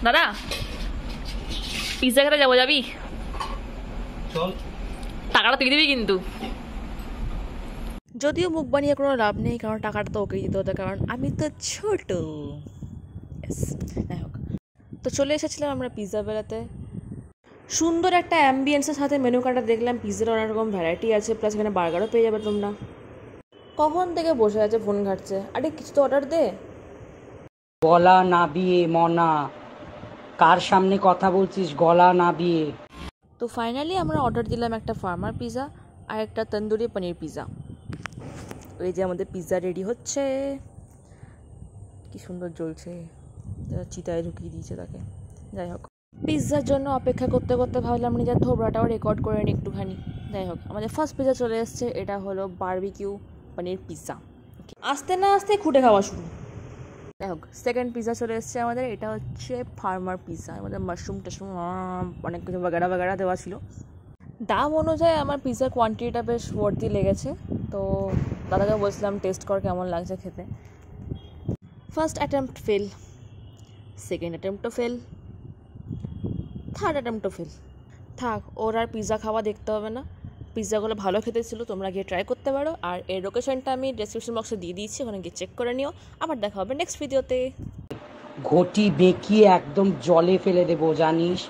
দাদা পিৎজা খেতে যাবো, যাবি? চল, টাকাটা তুই দিবি কিন্তু। যদিও মুখ বানিয়ে কোনো লাভ নেই, কারণ টাকাটা তো ওকেই দিতে হতো, কারণ আমি তো ছোট। যাই হোক, তো চলে এসেছিলাম আমরা পিৎজা বেলাতে। সুন্দর একটা অ্যাম্বিয়েন্সের সাথে মেনু কার্ডটা দেখলাম, পিৎজার অনেক রকম ভ্যারাইটি আছে, প্লাস এখানে বার্গারও পেয়ে যাবে তোমরা। কখন থেকে বসে আছে ফোন ঘাটছে, আরে কিছু তো অর্ডার দে। গলা নাবিয়ে মনা, কার সামনে কথা বলছিস? গলা নাবিয়ে। তো ফাইনালি আমরা অর্ডার দিলাম একটা ফার্মার পিৎজা আর একটা তন্দুরি পনির পিৎজা। ওই যে আমাদের পিৎজা রেডি হচ্ছে, কি সুন্দর জ্বলছে, চিতায় ঢুকিয়ে দিয়েছে তাকে। যাই হোক, পিৎজার জন্য অপেক্ষা করতে করতে ভাবলাম নিজের থোবড়াটাও রেকর্ড করে নিই একটুখানি। যাই হোক, আমাদের ফার্স্ট পিৎজা চলে এসছে, এটা হলো বারবিকিউ পনির পিৎজা। আসতে না আসতে খুঁটে খাওয়া শুরু। যাই হোক, সেকেন্ড পিৎজা চলে এসছে আমাদের, এটা হচ্ছে ফার্মার পিৎজা। আমাদের মাশরুম টাশরুম অনেক কিছু বাগাড়া বাগাড়া দেওয়া ছিল। দাম অনুযায়ী আমার পিৎজার কোয়ান্টিটিটা বেশ ভর্তি লেগেছে, তো দাদাকে বলছিলাম টেস্ট কর কেমন লাগছে খেতে। ফার্স্ট অ্যাটেম্প্ট ফেল, সেকেন্ড অ্যাটেম্প্টও ফেল, থার্ড অ্যাটেম্প্টও ফেল। থাক, ওর আর পিৎজা খাওয়া দেখতে হবে না, পিৎজাগুলো ভালো খেতে ছিল, তোমরা গিয়ে ট্রাই করতে পারো। আর এর লোকেশনটা আমি ডেসক্রিপশন বক্সে দিয়ে দিয়েছি, ওখানে গিয়ে চেক করে নিও। আবার দেখা হবে নেক্সট ভিডিওতে। ঘটি বেঁকিয়ে একদম জলে ফেলে দেবো, জানিস?